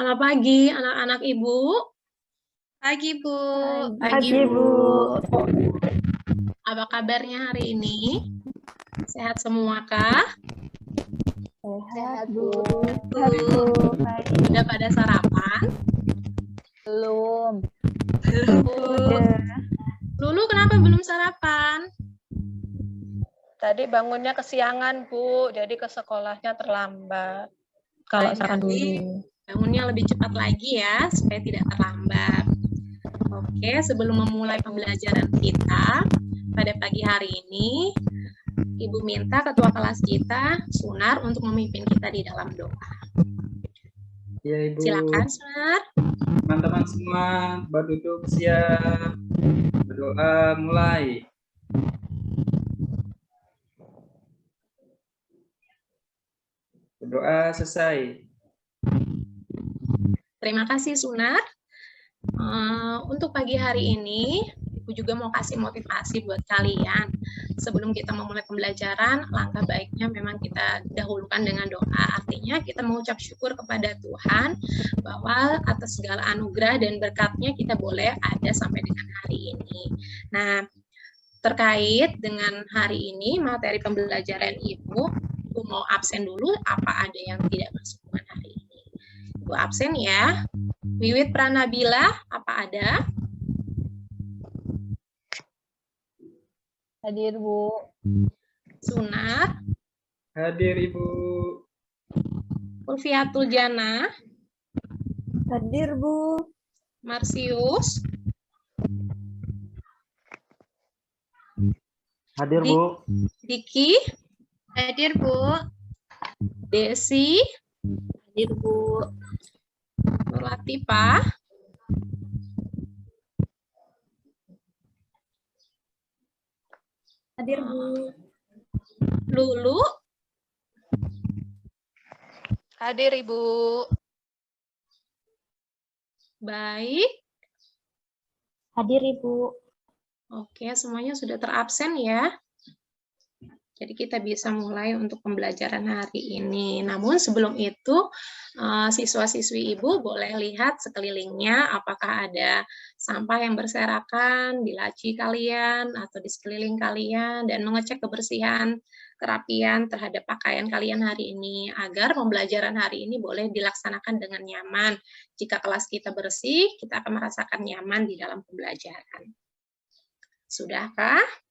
Selamat pagi anak-anak Ibu. Pagi, Bu. Pagi, Bu. Apa kabarnya hari ini? Sehat semua kah? Sehat, Bu. Sehat, Bu. Sudah pada sarapan? Belum. Lulu kenapa belum sarapan? Tadi bangunnya kesiangan, Bu. Jadi ke sekolahnya terlambat. Kalau sarapan dulu. Bangunnya lebih cepat lagi ya, supaya tidak terlambat. Oke, sebelum memulai pembelajaran kita pada pagi hari ini, Ibu minta ketua kelas kita, Sunar, untuk memimpin kita di dalam doa. Ya, Ibu. Silakan, Sunar. Teman-teman semua, berduduk siap. Berdoa mulai. Berdoa selesai. Terima kasih, Sunar. Untuk pagi hari ini, Ibu juga mau kasih motivasi buat kalian. Sebelum kita memulai pembelajaran, langkah baiknya memang kita dahulukan dengan doa. Artinya kita mengucap syukur kepada Tuhan bahwa atas segala anugerah dan berkatnya kita boleh ada sampai dengan hari ini. Nah, terkait dengan hari ini, materi pembelajaran Ibu mau absen dulu, apa ada yang tidak masuk dengan hari ini. Ibu absen ya. Wiwit Pranabila, apa ada? Hadir, Bu. Sunar, Hadir, Ibu. Ulfiatul Jana, Hadir, Bu. Marsius, Hadir, Bu. Diki, Hadir, Bu. Desi, Hadir, Bu. Nur Latifah, Hadir, Bu. Lulu, Hadir, Ibu. baik. Hadir, Ibu. Oke, semuanya sudah terabsen ya. Jadi kita bisa mulai untuk pembelajaran hari ini. Namun sebelum itu, siswa-siswi Ibu boleh lihat sekelilingnya apakah ada sampah yang berserakan di laci kalian atau di sekeliling kalian, dan mengecek kebersihan, kerapian terhadap pakaian kalian hari ini, agar pembelajaran hari ini boleh dilaksanakan dengan nyaman. Jika kelas kita bersih, kita akan merasakan nyaman di dalam pembelajaran. Sudahkah?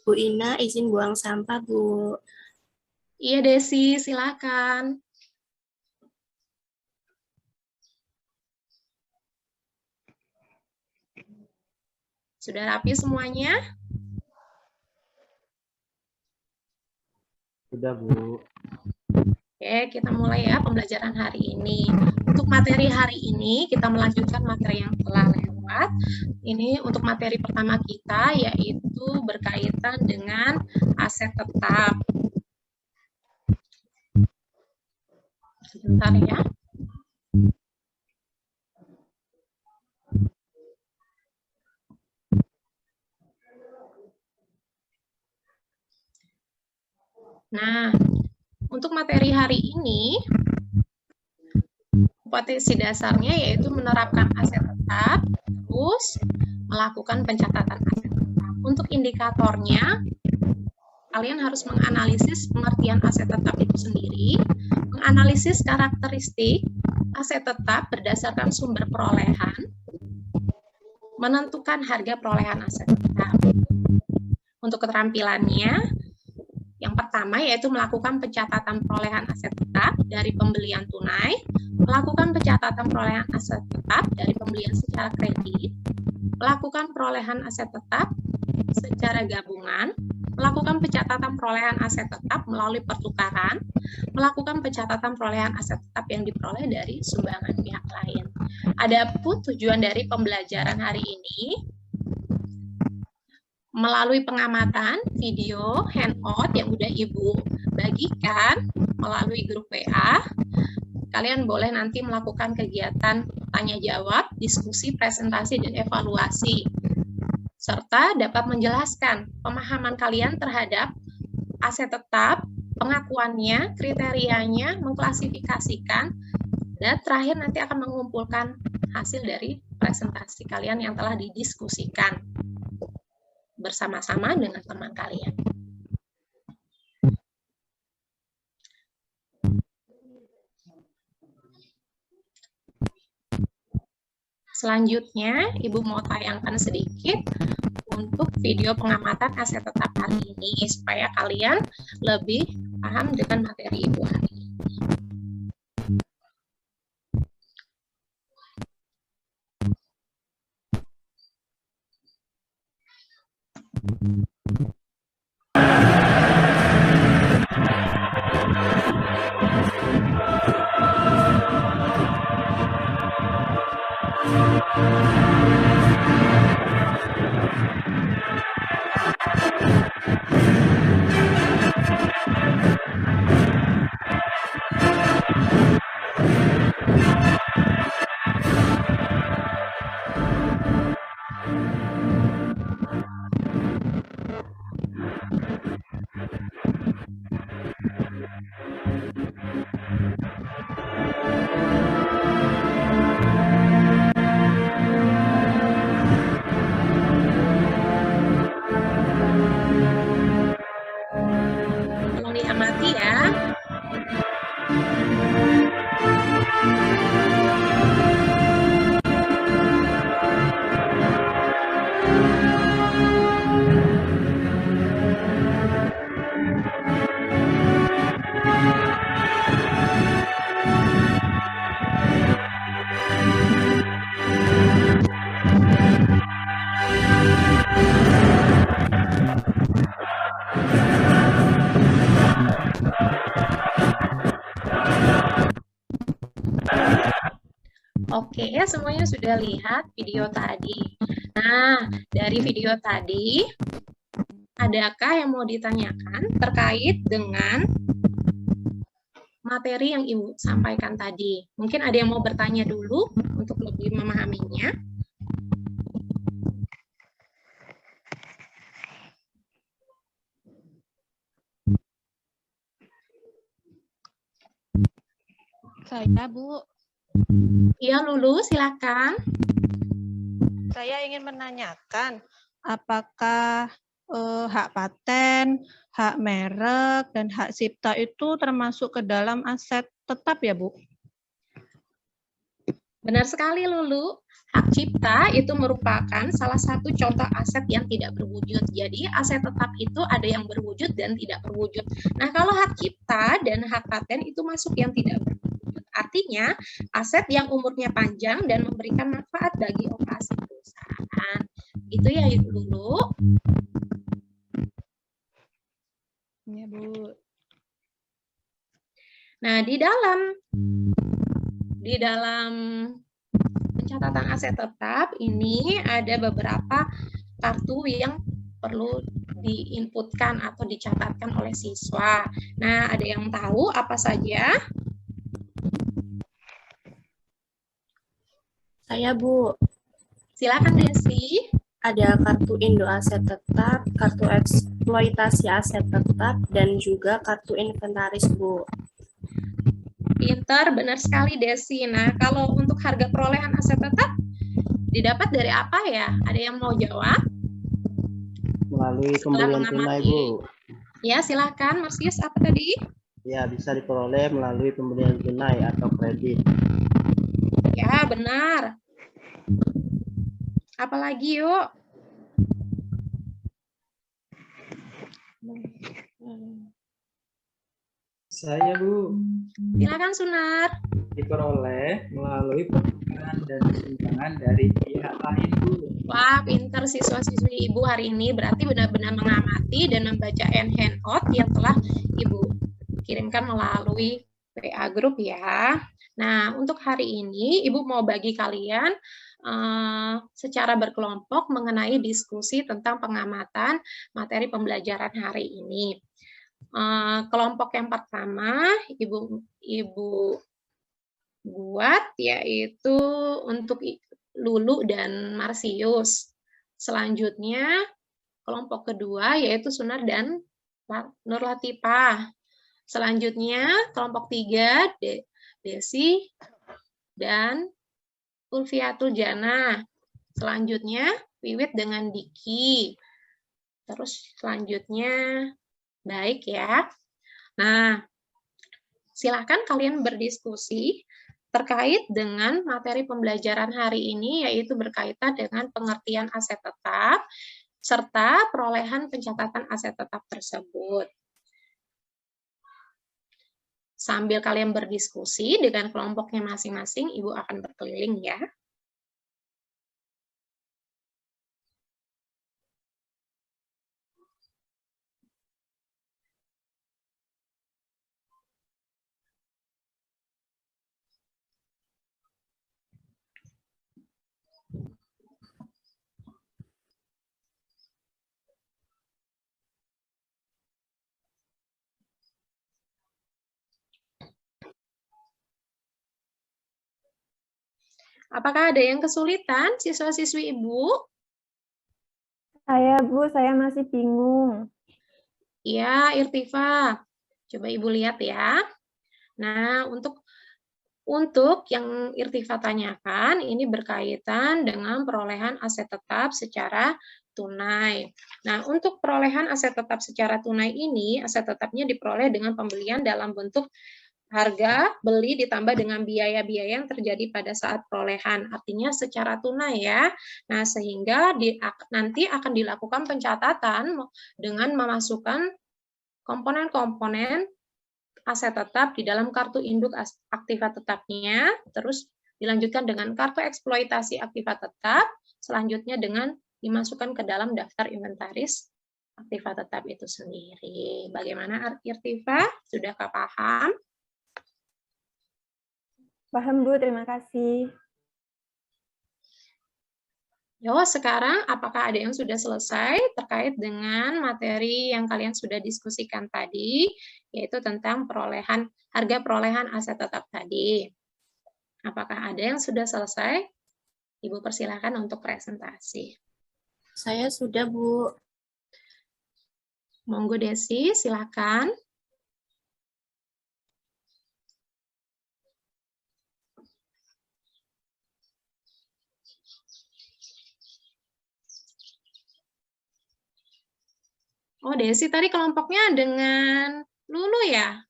Bu Ina izin buang sampah, Bu. Iya, Desi, silakan. Sudah rapi semuanya? Sudah, Bu. Oke, kita mulai ya pembelajaran hari ini. Untuk materi hari ini, kita melanjutkan materi yang telah lewat. Ini untuk materi pertama kita, yaitu berkaitan dengan aset tetap. Sebentar ya. Nah, untuk materi hari ini, kompetensi dasarnya yaitu menerapkan aset tetap, terus melakukan pencatatan aset tetap. Untuk indikatornya, kalian harus menganalisis pengertian aset tetap itu sendiri, menganalisis karakteristik aset tetap berdasarkan sumber perolehan, menentukan harga perolehan aset tetap. Untuk keterampilannya, yang pertama yaitu melakukan pencatatan perolehan aset tetap dari pembelian tunai, melakukan pencatatan perolehan aset tetap dari pembelian secara kredit, melakukan perolehan aset tetap secara gabungan, melakukan pencatatan perolehan aset tetap melalui pertukaran, melakukan pencatatan perolehan aset tetap yang diperoleh dari sumbangan pihak lain. Adapun tujuan dari pembelajaran hari ini, melalui pengamatan video handout yang udah Ibu bagikan melalui grup WA, kalian boleh nanti melakukan kegiatan tanya jawab, diskusi, presentasi, dan evaluasi, serta dapat menjelaskan pemahaman kalian terhadap aset tetap, pengakuannya, kriterianya, mengklasifikasikan, Dan terakhir nanti akan mengumpulkan hasil dari presentasi kalian yang telah didiskusikan bersama-sama dengan teman kalian. Selanjutnya, Ibu mau tayangkan sedikit untuk video pengamatan aset tetap hari ini, supaya kalian lebih paham dengan materi Ibu hari ini. Tolong diamati ya. Oke, semuanya sudah lihat video tadi. Nah, dari video tadi, adakah yang mau ditanyakan terkait dengan materi yang Ibu sampaikan tadi? Mungkin ada yang mau bertanya dulu untuk lebih memahaminya. Saya, Bu. Iya, Lulu, silakan. Saya ingin menanyakan apakah hak paten, hak merek, dan hak cipta itu termasuk ke dalam aset tetap ya, Bu? Benar sekali, Lulu. Hak cipta itu merupakan salah satu contoh aset yang tidak berwujud. Jadi, aset tetap itu ada yang berwujud dan tidak berwujud. Nah, kalau hak cipta dan hak paten itu masuk yang tidak berwujud. Artinya, aset yang umurnya panjang dan memberikan manfaat bagi operasi perusahaan. Itu ya, Lulu. Ya, Bu. Nah, di dalam pencatatan aset tetap ini ada beberapa kartu yang perlu diinputkan atau dicatatkan oleh siswa. Nah, ada yang tahu apa saja? Saya, Bu. Silakan, Desi. Ada kartu Indo Aset Tetap, kartu eksploitasi aset tetap, dan juga kartu inventaris, Bu. Pintar, benar sekali, Desi. Nah, kalau untuk harga perolehan aset tetap didapat dari apa ya? Ada yang mau jawab? Melalui Setelah pembelian tunai, mengamati. Bu. Ya, silakan, Marsius. Apa tadi? Ya, bisa diperoleh melalui pembelian tunai atau kredit. Ya, benar. Apalagi yuk? Saya, Bu, Silakan, Sunar. diperoleh melalui pertukaran dan sumbangan dari pihak lain, Bu. Wah, pinter siswa-siswi Ibu hari ini. Berarti benar-benar mengamati dan membaca handout yang telah Ibu kirimkan melalui WA Group ya. Nah, untuk hari ini Ibu mau bagi kalian secara berkelompok mengenai diskusi tentang pengamatan materi pembelajaran hari ini. Kelompok yang pertama Ibu buat yaitu untuk Lulu dan Marsius. Selanjutnya kelompok kedua yaitu Sunar dan Nur Latifah. Selanjutnya kelompok 3 Desi dan Ulfiatul Jannah. Selanjutnya Wiwit dengan Diki. Terus selanjutnya baik ya. Nah, silakan kalian berdiskusi terkait dengan materi pembelajaran hari ini, yaitu berkaitan dengan pengertian aset tetap serta perolehan pencatatan aset tetap tersebut. Sambil kalian berdiskusi dengan kelompoknya masing-masing, Ibu akan berkeliling ya. Apakah ada yang kesulitan, siswa-siswi Ibu? Saya, Bu, saya masih bingung. Ya, Irtifa. Coba Ibu lihat ya. Nah, untuk yang Irtifa tanyakan, ini berkaitan dengan perolehan aset tetap secara tunai. Nah, untuk perolehan aset tetap secara tunai ini, aset tetapnya diperoleh dengan pembelian dalam bentuk harga beli ditambah dengan biaya-biaya yang terjadi pada saat perolehan, artinya secara tunai ya. Nah, sehingga nanti akan dilakukan pencatatan dengan memasukkan komponen-komponen aset tetap di dalam kartu induk aktiva tetapnya, terus dilanjutkan dengan kartu eksploitasi aktiva tetap, selanjutnya dengan dimasukkan ke dalam daftar inventaris aktiva tetap itu sendiri. Bagaimana Irtifa? Sudahkah paham? Paham, Bu, terima kasih. Yo, sekarang apakah ada yang sudah selesai terkait dengan materi yang kalian sudah diskusikan tadi, yaitu tentang harga perolehan aset tetap tadi? Apakah ada yang sudah selesai? Ibu persilakan untuk presentasi. Saya sudah, Bu. Monggo Desi, silakan. Oh, Desi tadi kelompoknya dengan Lulu ya?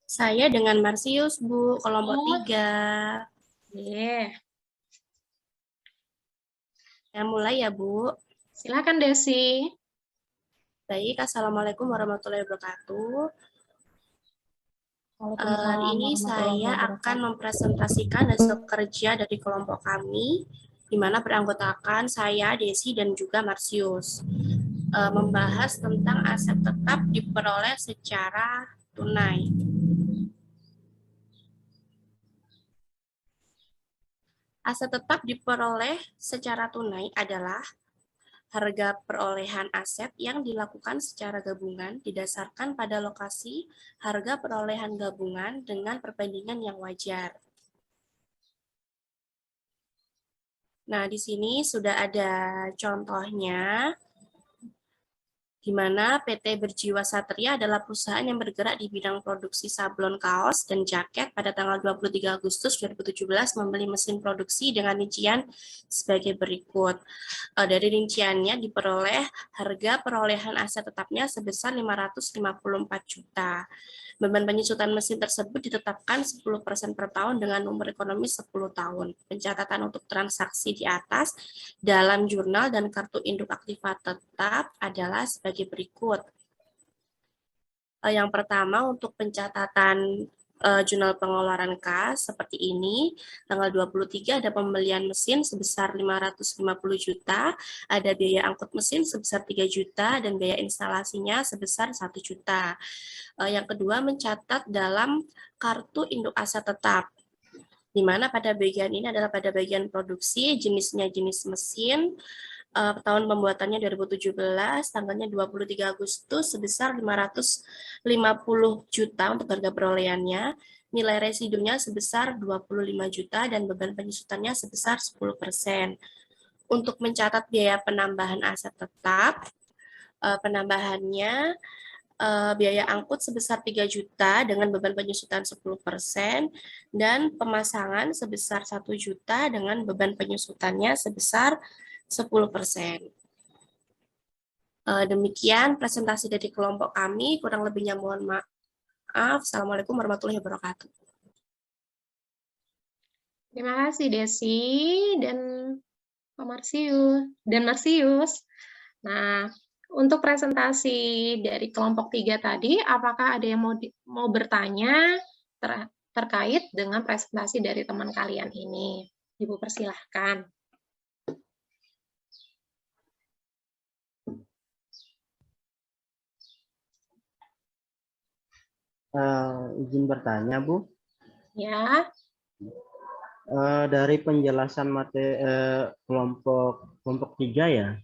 Saya dengan Marsius, Bu, kelompok 3. Yeah. Saya mulai ya, Bu. Silakan Desi. Baik, Assalamualaikum warahmatullahi wabarakatuh. Hari ini saya akan mempresentasikan hasil kerja dari kelompok kami, di mana beranggotakan saya, Desi, dan juga Marsius. Membahas tentang aset tetap diperoleh secara tunai. Aset tetap diperoleh secara tunai adalah harga perolehan aset yang dilakukan secara gabungan didasarkan pada lokasi harga perolehan gabungan dengan perbandingan yang wajar. Nah, di sini sudah ada contohnya, di mana PT Berjiwa Satria adalah perusahaan yang bergerak di bidang produksi sablon kaos dan jaket. Pada tanggal 23 Agustus 2017 membeli mesin produksi dengan rincian sebagai berikut. Dari rinciannya diperoleh harga perolehan aset tetapnya sebesar 554 juta. Beban penyusutan mesin tersebut ditetapkan 10% per tahun dengan umur ekonomi 10 tahun. Pencatatan untuk transaksi di atas dalam jurnal dan kartu induk aktiva tetap adalah sebagai berikut. Yang pertama untuk pencatatan jurnal pengeluaran kas seperti ini. Tanggal 23 ada pembelian mesin sebesar 550 juta, ada biaya angkut mesin sebesar 3 juta, dan biaya instalasinya sebesar 1 juta. Yang kedua, mencatat dalam kartu induk aset tetap, di mana pada bagian ini adalah pada bagian produksi, jenisnya jenis mesin, tahun pembuatannya 2017, tanggalnya 23 Agustus, sebesar 550 juta untuk harga perolehannya, nilai residunya sebesar 25 juta, dan beban penyusutannya sebesar 10%. Untuk mencatat biaya penambahan aset tetap, penambahannya biaya angkut sebesar 3 juta dengan beban penyusutan 10% dan pemasangan sebesar 1 juta dengan beban penyusutannya sebesar 10%. Demikian presentasi dari kelompok kami, kurang lebihnya mohon maaf. Assalamualaikum warahmatullahi wabarakatuh. Terima kasih Desi dan Pak Marsius. Nah, untuk presentasi dari kelompok 3 tadi, apakah ada yang mau bertanya terkait dengan presentasi dari teman kalian ini? Ibu persilahkan. Izin bertanya, Bu. Ya. Dari penjelasan materi kelompok 3 ya.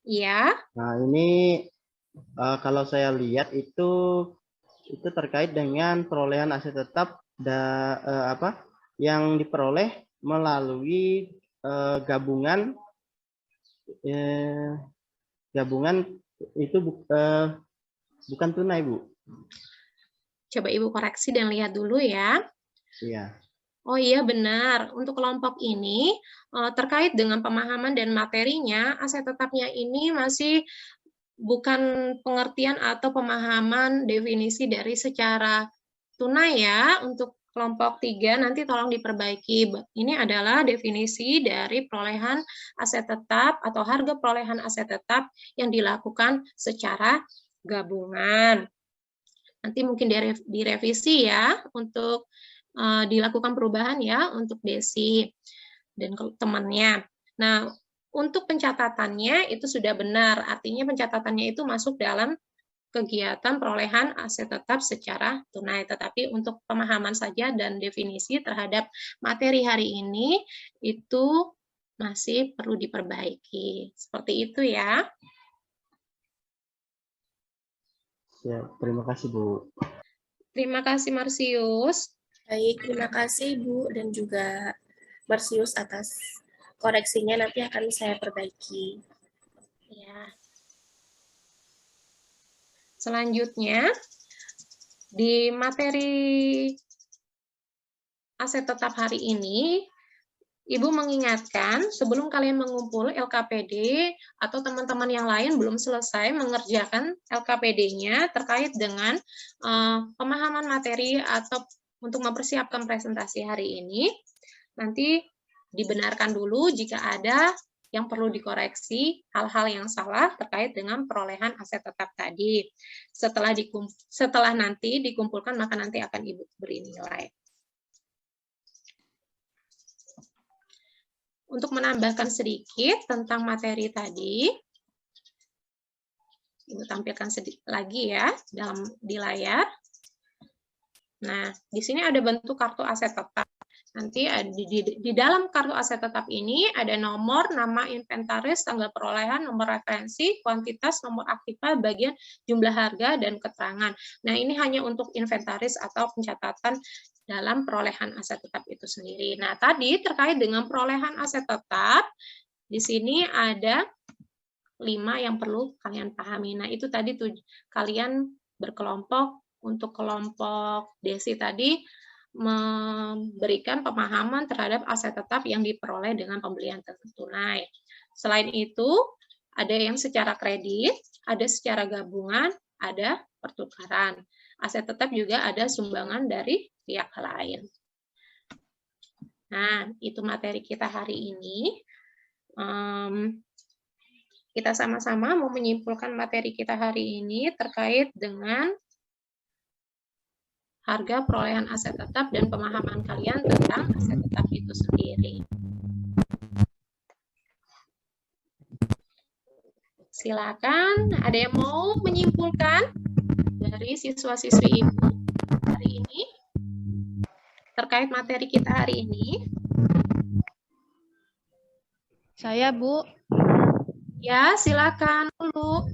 Iya. Nah, ini kalau saya lihat itu terkait dengan perolehan aset tetap yang diperoleh melalui gabungan itu bukan tunai, Bu. Coba Ibu koreksi dan lihat dulu ya. Iya. Oh iya benar, untuk kelompok ini terkait dengan pemahaman dan materinya, aset tetapnya ini masih bukan pengertian atau pemahaman definisi dari secara tunai ya. Untuk kelompok 3 nanti tolong diperbaiki. Ini adalah definisi dari perolehan aset tetap atau harga perolehan aset tetap yang dilakukan secara gabungan. Nanti mungkin direvisi ya untuk dilakukan perubahan ya untuk Desi dan temannya. Nah, untuk pencatatannya itu sudah benar, artinya pencatatannya itu masuk dalam kegiatan perolehan aset tetap secara tunai. Tetapi untuk pemahaman saja dan definisi terhadap materi hari ini itu masih perlu diperbaiki. Seperti itu ya. Ya, terima kasih, Bu. Terima kasih, Marsius. Baik, terima kasih Bu dan juga Marsius atas koreksinya, nanti akan saya perbaiki. Ya. Selanjutnya, di materi aset tetap hari ini, Ibu mengingatkan sebelum kalian mengumpul LKPD atau teman-teman yang lain belum selesai mengerjakan LKPD-nya terkait dengan pemahaman materi atau untuk mempersiapkan presentasi hari ini, nanti dibenarkan dulu jika ada yang perlu dikoreksi, hal-hal yang salah terkait dengan perolehan aset tetap tadi. Setelah nanti dikumpulkan, maka nanti akan Ibu beri nilai. Untuk menambahkan sedikit tentang materi tadi, Ibu tampilkan sedikit lagi ya di layar. Nah, di sini ada bentuk kartu aset tetap. Nanti di dalam kartu aset tetap ini ada nomor, nama inventaris, tanggal perolehan, nomor referensi, kuantitas, nomor aktiva, bagian jumlah harga, dan keterangan. Nah, ini hanya untuk inventaris atau pencatatan dalam perolehan aset tetap itu sendiri. Nah, tadi terkait dengan perolehan aset tetap, di sini ada 5 yang perlu kalian pahami. Nah, itu tadi kalian berkelompok. Untuk kelompok Desi tadi memberikan pemahaman terhadap aset tetap yang diperoleh dengan pembelian tunai. Selain itu, ada yang secara kredit, ada secara gabungan, ada pertukaran. Aset tetap juga ada sumbangan dari pihak lain. Nah, itu materi kita hari ini. Kita sama-sama mau menyimpulkan materi kita hari ini terkait dengan harga perolehan aset tetap dan pemahaman kalian tentang aset tetap itu sendiri. Silakan, ada yang mau menyimpulkan dari siswa-siswi Ibu hari ini terkait materi kita hari ini? Saya, Bu. Ya, silakan dulu.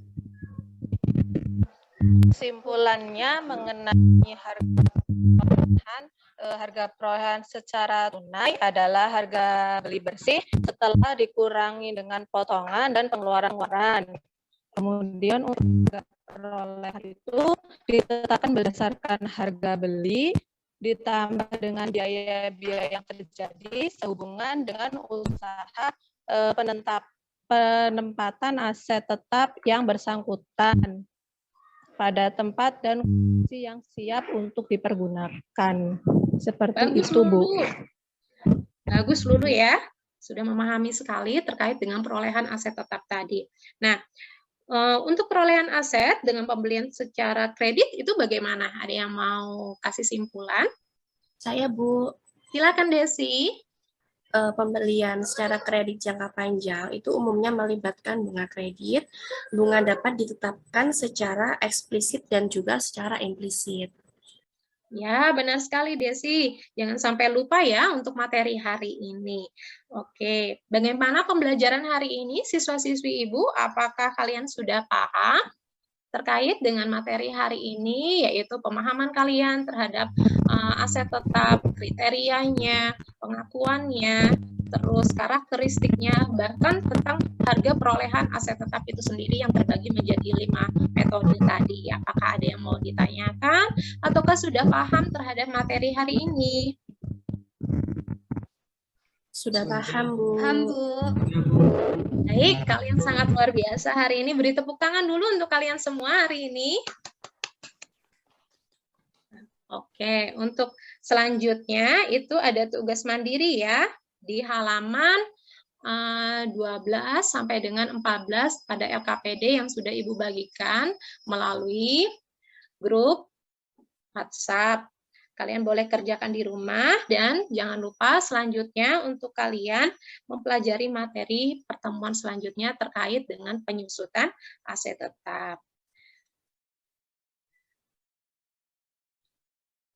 Kesimpulannya mengenai harga perolehan secara tunai adalah harga beli bersih setelah dikurangi dengan potongan dan pengeluaran. Kemudian untuk perolehan itu ditetapkan berdasarkan harga beli ditambah dengan biaya-biaya yang terjadi sehubungan dengan usaha penempatan aset tetap yang bersangkutan pada tempat dan kondisi yang siap untuk dipergunakan. Seperti Bagus, itu, Bu. Lulu. Bagus, Lulu ya. Sudah memahami sekali terkait dengan perolehan aset tetap tadi. Nah, untuk perolehan aset dengan pembelian secara kredit itu bagaimana? Ada yang mau kasih simpulan? Saya, Bu. Silakan, Desi. Pembelian secara kredit jangka panjang itu umumnya melibatkan bunga kredit. Bunga dapat ditetapkan secara eksplisit dan juga secara implisit. Ya, benar sekali, Desi. Jangan sampai lupa ya untuk materi hari ini. Oke, bagaimana pembelajaran hari ini, siswa-siswi Ibu? Apakah kalian sudah paham terkait dengan materi hari ini, yaitu pemahaman kalian terhadap aset tetap, kriterianya, pengakuannya, terus karakteristiknya, bahkan tentang harga perolehan aset tetap itu sendiri yang terbagi menjadi 5 metode tadi. Apakah ada yang mau ditanyakan, ataukah sudah paham terhadap materi hari ini? Sudah paham, Bu. Paham, Bu. Baik, kalian sangat luar biasa hari ini. Beri tepuk tangan dulu untuk kalian semua hari ini. Oke, untuk selanjutnya itu ada tugas mandiri ya, di halaman 12 sampai dengan 14 pada LKPD yang sudah Ibu bagikan melalui grup WhatsApp. Kalian boleh kerjakan di rumah dan jangan lupa selanjutnya untuk kalian mempelajari materi pertemuan selanjutnya terkait dengan penyusutan aset tetap.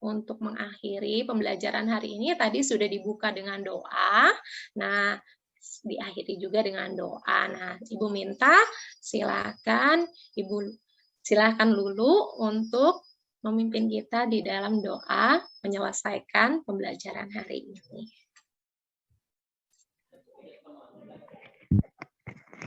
Untuk mengakhiri pembelajaran hari ini tadi sudah dibuka dengan doa. Nah, diakhiri juga dengan doa. Nah, Ibu minta silakan Lulu untuk memimpin kita di dalam doa menyelesaikan pembelajaran hari ini.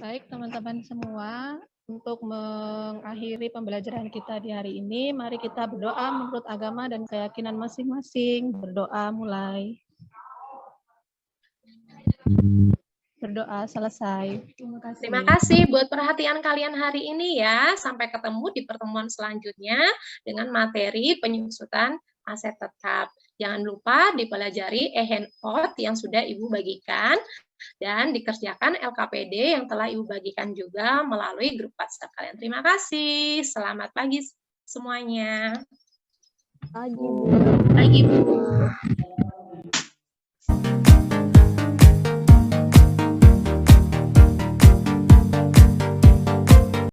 Baik, teman-teman semua, untuk mengakhiri pembelajaran kita di hari ini, mari kita berdoa menurut agama dan keyakinan masing-masing. Berdoa mulai. Berdoa selesai. Terima kasih buat perhatian kalian hari ini ya. Sampai ketemu di pertemuan selanjutnya dengan materi penyusutan aset tetap. Jangan lupa dipelajari e-handout yang sudah Ibu bagikan dan dikerjakan LKPD yang telah Ibu bagikan juga melalui grup WhatsApp kalian. Terima kasih. Selamat pagi semuanya. Pagi, Bu. Pagi, Bu.